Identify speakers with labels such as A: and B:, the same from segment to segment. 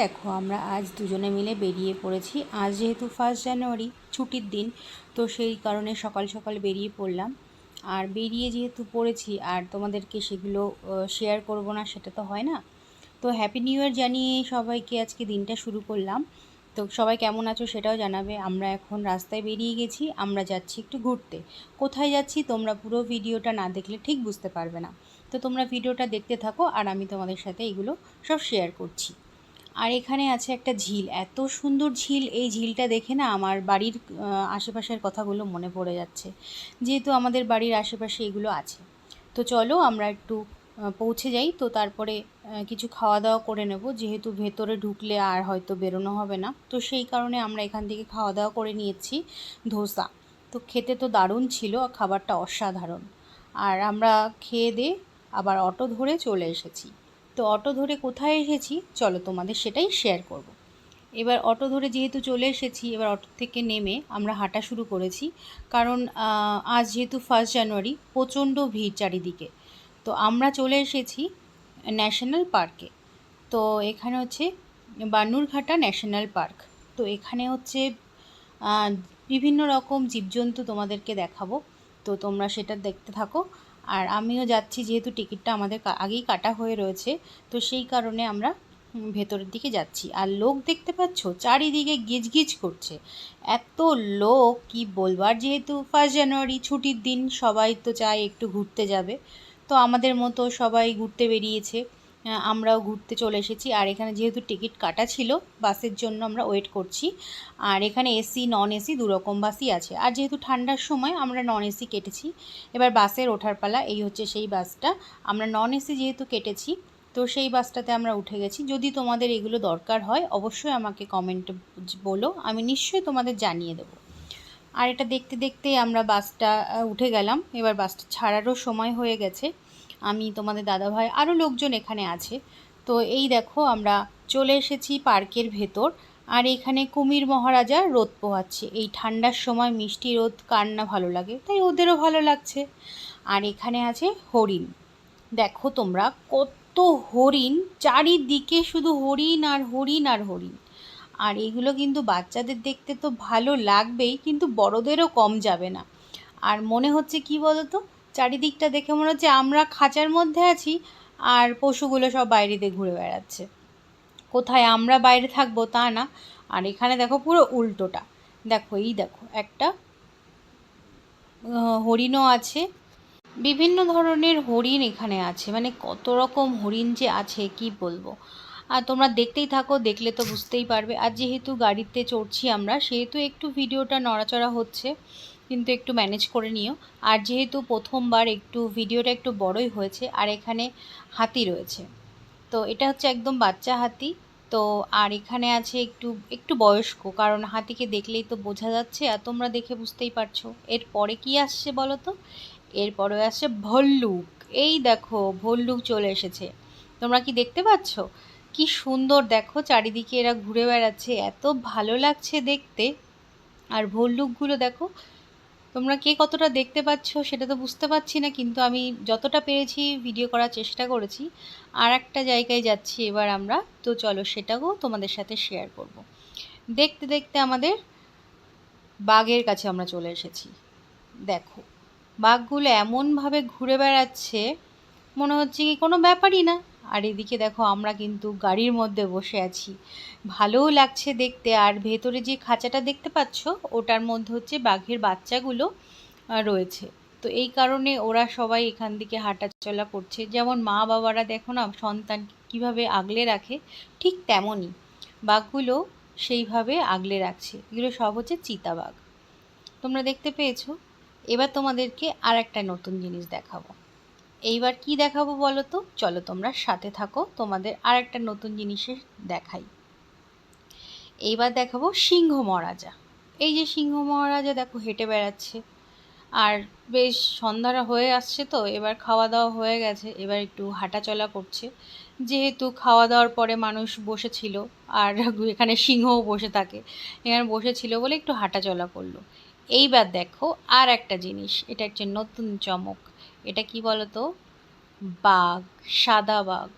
A: দেখো আমরা আজ দুজনে মিলে বেরিয়ে পড়েছি। আজ যেহেতু 1 জানুয়ারি ছুটির দিন, তো সেই কারণে সকাল সকাল বেরিয়ে পড়লাম। আর বেরিয়ে যেহেতু পড়েছি আর তোমাদেরকে সেগুলো শেয়ার করব না সেটা তো হয় না। তো হ্যাপি নিউ ইয়ার জানিয়ে সবাইকে আজকে দিনটা শুরু করলাম। তো সবাই কেমন আছো সেটাও জানাবে। আমরা এখন রাস্তায় বেরিয়ে গেছি, আমরা যাচ্ছি একটু ঘুরতে। কোথায় যাচ্ছি তোমরা পুরো ভিডিওটা না দেখলে ঠিক বুঝতে পারবে না। তো তোমরা ভিডিওটা দেখতে থাকো আর আমি তোমাদের সাথে এগুলো সব শেয়ার করছি। আর এখানে আছে একটা ঝিল, এত সুন্দর ঝিল। এই ঝিলটা দেখে না আমার বাড়ির আশেপাশের কথাগুলো মনে পড়ে যাচ্ছে, যেহেতু আমাদের বাড়ির আশেপাশে এগুলো আছে। তো চলো আমরা একটু পৌঁছে যাই। তো তারপরে কিছু খাওয়া দাওয়া করে নেব, যেহেতু ভেতরে ঢুকলে আর হয়তো বেরোনো হবে না। তো সেই কারণে আমরা এখান থেকে খাওয়া দাওয়া করে নিয়েছি ধোসা। তো খেতে তো দারুণ ছিল, খাবারটা অসাধারণ। আর আমরা খেয়ে দিয়ে আবার অটো ধরে চলে এসেছি। তো অটো ধরে কোথায় এসেছি চলো তোমাদের সেটাই শেয়ার করব। এবার অটো ধরে যেহেতু চলে এসেছি, এবার অটো থেকে নেমে আমরা হাঁটা শুরু করেছি। কারণ আজ যেহেতু 1 জানুয়ারি, প্রচণ্ড ভিড় চারিদিকে। তো আমরা চলে এসেছি ন্যাশনাল পার্কে। তো এখানে হচ্ছে বানুরঘাটা ন্যাশনাল পার্ক। তো এখানে হচ্ছে বিভিন্ন রকম জীবজন্তু তোমাদেরকে দেখাবো। তো তোমরা সেটা দেখতে থাকো। আর আমিও যাচ্ছি, যেহেতু টিকিটটা আমাদের আগেই কাটা হয়ে রয়েছে। তো সেই কারণে আমরা ভেতরের দিকে যাচ্ছি। আর লোক দেখতে পাচ্ছ চারিদিকে গিজগিজ করছে, এত লোক কি বলবো। আর যেহেতু 1 জানুয়ারি ছুটির দিন, সবাই তো চায় একটু ঘুরতে যাবে। তো আমাদের মতো সবাই ঘুরতে বেরিয়েছে, আমরাও ঘুরতে চলে এসেছি। আর এখানে যেহেতু টিকিট কাটা ছিল, বাসের জন্য আমরা ওয়েট করছি। আর এখানে এসি নন এসি দুরকম বাসই আছে। আর যেহেতু ঠান্ডার সময় আমরা নন এসি কেটেছি। এবার বাসের ওঠার পালা। এই হচ্ছে সেই বাসটা। আমরা নন এসি যেহেতু কেটেছি, তো সেই বাসটাতে আমরা উঠে গেছি। যদি তোমাদের এগুলো দরকার হয় অবশ্যই আমাকে কমেন্টে বলো, আমি নিশ্চয়ই তোমাদের জানিয়ে দেবো। আর এটা দেখতে দেখতেই আমরা বাসটা উঠে গেলাম। এবার বাসটা ছাড়ারও সময় হয়ে গেছে। আমি, তোমাদের দাদাভাই, আরও লোকজন এখানে আছে। তো এই দেখো আমরা চলে এসেছি পার্কের ভেতর। আর এখানে কুমির মহারাজা রোদ পোহাচ্ছে। এই ঠান্ডার সময় মিষ্টি রোদ কার না ভালো লাগে, তাই ওদেরও ভালো লাগছে। আর এখানে আছে হরিণ। দেখো তোমরা কত হরিণ, চারিদিকে শুধু হরিণ আর হরিণ আর হরিণ। আর এগুলো কিন্তু বাচ্চাদের দেখতে তো ভালো লাগবেই, কিন্তু বড়দেরও কম যাবে না। আর মনে হচ্ছে কি বলতো, চারিদিকটা দেখে মনে হচ্ছে আমরা খাঁচার মধ্যে আছি আর পশুগুলো সব বাইরে দিয়ে ঘুরে বেড়াচ্ছে। কোথায় আমরা বাইরে থাকবো তা না। আর এখানে দেখো পুরো উল্টোটা। দেখো এই দেখো একটা হরিণও আছে। বিভিন্ন ধরনের হরিণ এখানে আছে, মানে কত রকম হরিণ যে আছে কি বলবো। আর তোমরা দেখতেই থাকো, দেখলে তো বুঝতেই পারবে। আর যেহেতু গাড়িতে চড়ছি আমরা, সেহেতু একটু ভিডিওটা নড়াচড়া হচ্ছে, কিন্তু একটু ম্যানেজ করে নিও। আর যেহেতু প্রথমবার একটু ভিডিওটা একটু বড়ই হয়েছে। আর এখানে হাতি রয়েছে। তো এটা হচ্ছে একদম বাচ্চা হাতি। তো আর এখানে আছে একটু একটু বয়স্ক, কারণ হাতিকে দেখলেই তো বোঝা যাচ্ছে, আর তোমরা দেখে বুঝতেই পারছো। এরপরে কি আসছে বলো তো, এরপরে আসছে ভল্লুক। এই দেখো ভল্লুক চলে এসেছে। তোমরা কি দেখতে পাচ্ছ কি সুন্দর, দেখো চারিদিকে এরা ঘুরে বেড়াচ্ছে, এত ভালো লাগছে দেখতে। আর ভল্লুকগুলো দেখো, তোমরা কে কতটা দেখতে পাচ্ছ সেটা তো বুঝতে পারছি না, কিন্তু আমি যতটা পেরেছি ভিডিও করার চেষ্টা করেছি। আর একটা জায়গায় যাচ্ছি এবার আমরা, তো চলো সেটাও তোমাদের সাথে শেয়ার করব। দেখতে দেখতে আমাদের বাঘের কাছে আমরা চলে এসেছি। দেখো বাঘগুলো এমনভাবে ঘুরে বেড়াচ্ছে, মনে হচ্ছে কি কোনো ব্যাপারই না। আর এদিকে দেখো আমরা কিন্তু গাড়ির মধ্যে বসে আছি, ভালোও লাগছে দেখতে। আর ভেতরে যে খাঁচাটা দেখতে পাচ্ছ, ওটার মধ্যে হচ্ছে বাঘের বাচ্চাগুলো রয়েছে। তো এই কারণে ওরা সবাই এখান থেকে হাঁটাচলা করছে। যেমন মা বাবারা দেখো না সন্তান কীভাবে আগলে রাখে, ঠিক তেমনই বাঘগুলো সেইভাবে আগলে রাখছে। এগুলো সব হচ্ছে চিতাবাঘ। তোমরা দেখতে পেয়েছো। এবার তোমাদেরকে আর একটা নতুন জিনিস দেখাবো। এইবার কি দেখাবো বলো তো, চলো তোমরা সাথে থাকো, তোমাদের আর একটা নতুন জিনিসের দেখাই। এইবার দেখাবো সিংহ মহারাজা। এই যে সিংহ মহারাজা দেখো হেঁটে বেড়াচ্ছে। আর বেশ সন্ধ্যা হয়ে আসছে, তো এবার খাওয়া দাওয়া হয়ে গেছে, এবার একটু হাঁটাচলা করছে। যেহেতু খাওয়া দাওয়ার পরে মানুষ বসেছিল, আর এখানে সিংহও বসে থাকে, এখানে বসেছিল বলে একটু হাঁটাচলা করলো। এইবার দেখো আর একটা জিনিস, এটা হচ্ছে নতুন চমক। এটা কি বলো তো, বাঘ, সাদা বাঘ।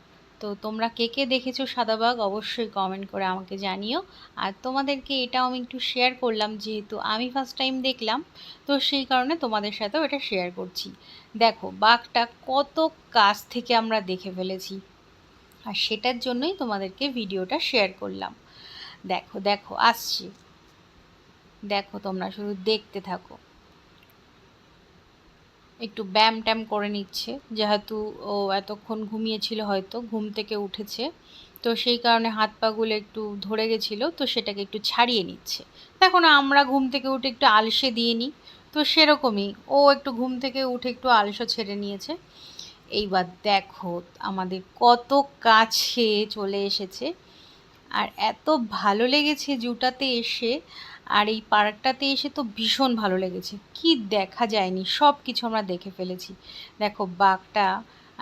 A: তো তোমরা কে কে দেখেছো সাদা বাঘ অবশ্যই কমেন্ট করে আমাকে জানিও। আর তোমাদেরকে এটাও আমি একটু শেয়ার করলাম, যেহেতু আমি ফার্স্ট টাইম দেখলাম, তো সেই কারণে তোমাদের সাথেও এটা শেয়ার করছি। দেখো বাঘটা কত কাছ থেকে আমরা দেখে ফেলেছি, আর সেটার জন্যই তোমাদেরকে ভিডিওটা শেয়ার করলাম। দেখো দেখো আসছি, দেখো তোমরা শুধু দেখতে থাকো। একটু ব্যায়াম ট্যাম করে নিচ্ছে, যেহেতু ও এতক্ষণ ঘুমিয়েছিল, হয়তো ঘুম থেকে উঠেছে, তো সেই কারণে হাত পাগুলো একটু ধরে গেছিলো, তো সেটাকে একটু ছাড়িয়ে নিচ্ছে। দেখো না, আমরা ঘুম থেকে উঠে একটু আলসে দিয়ে নিই, তো সেরকমই ও একটু ঘুম থেকে উঠে একটু আলসে ছেড়ে নিয়েছে। এইবার দেখো আমাদের কত কাছে চলে এসেছে, আর এত ভালো লেগেছে জুটাতে এসে, আর এই পার্কটাতে এসে তো ভীষণ ভালো লেগেছে। কি দেখা যায়নি সব কিছু আমরা দেখে ফেলেছি। দেখো বাঘটা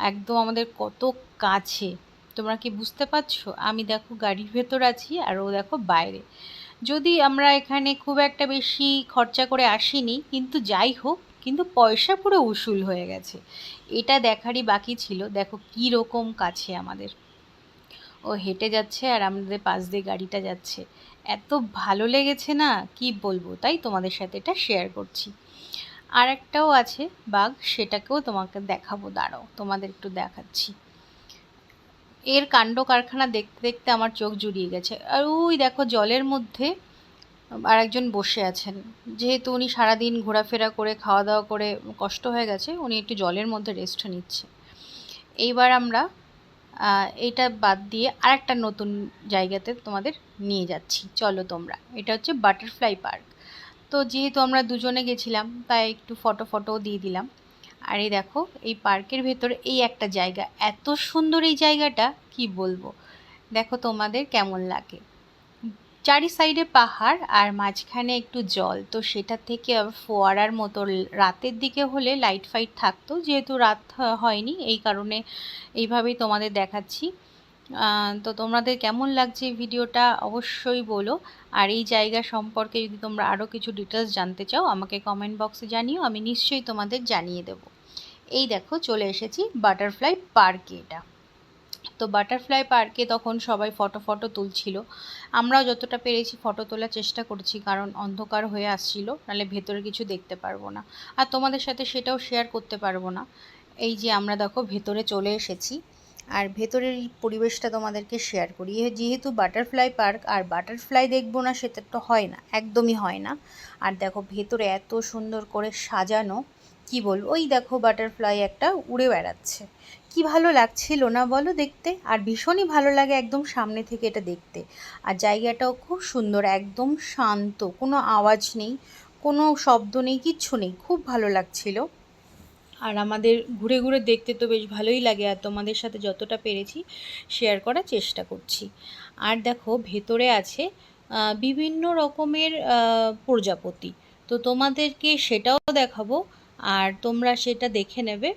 A: একদম আমাদের কত কাছে, তোমরা কি বুঝতে পারছো? আমি দেখো গাড়ির ভেতর আছি আর ও দেখো বাইরে। যদি আমরা এখানে খুব একটা বেশি খরচা করে আসিনি, কিন্তু যাই হোক, কিন্তু পয়সা পুরো উসুল হয়ে গেছে। এটা দেখারই বাকি ছিল। দেখো কী রকম কাছে আমাদের, ও হেঁটে যাচ্ছে আর আমাদের পাশ দিয়ে গাড়িটা যাচ্ছে। এত ভালো লেগেছে না, কি বলবো, তাই তোমাদের সাথে এটা শেয়ার করছি। আর একটাও আছে বাঘ, সেটাকেও তোমাকে দেখাবো, দাঁড়াও তোমাদের একটু দেখাচ্ছি। এর কাণ্ড কারখানা দেখতে দেখতে আমার চোখ জুড়িয়ে গেছে। আর ওই দেখো জলের মধ্যে আরেকজন বসে আছেন, যেহেতু উনি সারাদিন ঘোরাফেরা করে খাওয়া দাওয়া করে কষ্ট হয়ে গেছে, উনি একটু জলের মধ্যে রেস্ট নিচ্ছে। এইবার আমরা এইটা বাদ দিয়ে আরেকটা নতুন জায়গাতে তোমাদের নিয়ে যাচ্ছি, চলো তোমরা। এটা হচ্ছে বাটারফ্লাই পার্ক। তো যেহেতু আমরা দুজনে গেছিলাম, তাই একটু ফটোও দিয়ে দিলাম। আর এই দেখো এই পার্কের ভেতরে এই একটা জায়গা, এত সুন্দর এই জায়গাটা, কি বলবো। দেখো তোমাদের কেমন লাগে। চারি সাইডে পাহাড় আর মাঝখানে একটু জল, তো সেটা থেকে ফোয়ারার মতো রাতের দিকে হলে লাইট ফাইট থাকতো, যেহেতু রাত হয়নি এই কারণে এইভাবেই তোমাদের দেখাচ্ছি। তো তোমাদের কেমন লাগছে ভিডিওটা অবশ্যই বলো। আর এই জায়গা সম্পর্কে যদি তোমরা আরও কিছু ডিটেলস জানতে চাও, আমাকে কমেন্ট বক্সে জানিও, আমি নিশ্চয়ই তোমাদের জানিয়ে দেব। এই দেখো চলে এসেছি বাটারফ্লাই পার্কে। এটা তো বাটারফ্লাই পার্কে তখন সবাই ফটো তুলছিল, আমরাও যতটা পেরেছি ফটো তোলার চেষ্টা করছি, কারণ অন্ধকার হয়ে আসছিল, নাহলে ভেতরে কিছু দেখতে পারবো না, আর তোমাদের সাথে সেটাও শেয়ার করতে পারবো না। এই যে আমরা দেখো ভেতরে চলে এসেছি, আর ভেতরের এই পরিবেশটা তোমাদেরকে শেয়ার করি। যেহেতু বাটারফ্লাই পার্ক, আর বাটারফ্লাই দেখবো না সেটা তো হয় না, একদমই হয় না। আর দেখো ভেতরে এত সুন্দর করে সাজানো, কি বলবো, ওই দেখো বাটারফ্লাই একটা উড়ে বেড়াচ্ছে। কি ভালো লাগছিল না বলো দেখতে, আর ভীষণই ভালো লাগে একদম সামনে থেকে এটা দেখতে। আর জায়গাটাও খুব সুন্দর, একদম শান্ত, কোনো আওয়াজ নেই, কোনো শব্দ নেই, কিচ্ছু নেই, খুব ভালো লাগছিল। আর আমাদের ঘুরে ঘুরে দেখতে তো বেশ ভালোই লাগে, আর তোমাদের সাথে যতটা পেরেছি শেয়ার করার চেষ্টা করছি। আর দেখো ভেতরে আছে বিভিন্ন রকমের প্রজাপতি, তো তোমাদেরকে সেটাও দেখাবো, আর তোমরা সেটা দেখে নেবে।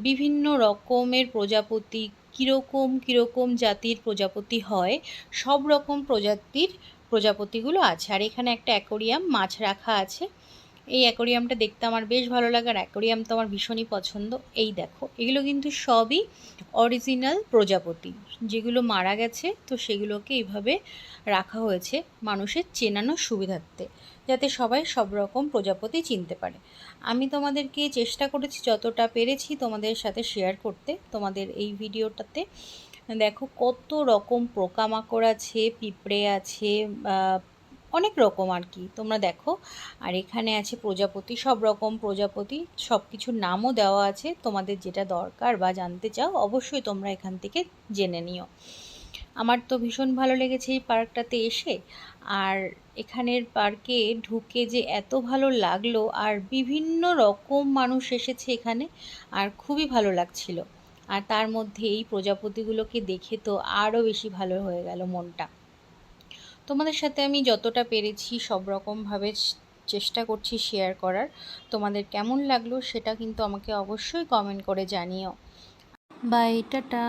A: বিভিন্ন রকমের প্রজাপতি, কীরকম কীরকম জাতির প্রজাপতি হয়, সব রকম প্রজাতির প্রজাপতিগুলো আছে। আর এখানে একটা অ্যাকোরিয়াম, মাছ রাখা আছে। এই অ্যাকোরিয়ামটা দেখতে আমার বেশ ভালো লাগে, আর অ্যাকোরিয়াম তো আমার ভীষণই পছন্দ। এই দেখো এগুলো কিন্তু সবই অরিজিনাল প্রজাপতি, যেগুলো মারা গেছে, তো সেগুলোকে এইভাবে রাখা হয়েছে মানুষের চেনানোর সুবিধার্থে, যাতে সবাই সব রকম প্রজাপতি চিনতে পারে। আমি তোমাদেরকে চেষ্টা করেছি যতটা পেরেছি তোমাদের সাথে শেয়ার করতে তোমাদের এই ভিডিওটাতে। দেখো কত রকম পোকামাকড় আছে, পিঁপড়ে আছে, অনেক রকম আর কি, তোমরা দেখো। আর এখানে আছে প্রজাপতি, সব রকম প্রজাপতি, সব কিছুর নামও দেওয়া আছে। তোমাদের যেটা দরকার বা জানতে চাও অবশ্যই তোমরা এখান থেকে জেনে নিও। আমার তো ভীষণ ভালো লেগেছে এই পার্কটাতে এসে, আর এখানের পার্কে ঢুকে যে এত ভালো লাগলো, আর বিভিন্ন রকম মানুষ এসেছে এখানে, আর খুবই ভালো লাগছিল। আর তার মধ্যে এই প্রজাপতিগুলোকে দেখে তো আরও বেশি ভালো হয়ে গেল মনটা। তোমাদের সাথে আমি যতটা পেরেছি সব রকমভাবে চেষ্টা করছি শেয়ার করার। তোমাদের কেমন লাগলো সেটা কিন্তু আমাকে অবশ্যই কমেন্ট করে জানিও। Bye, tata.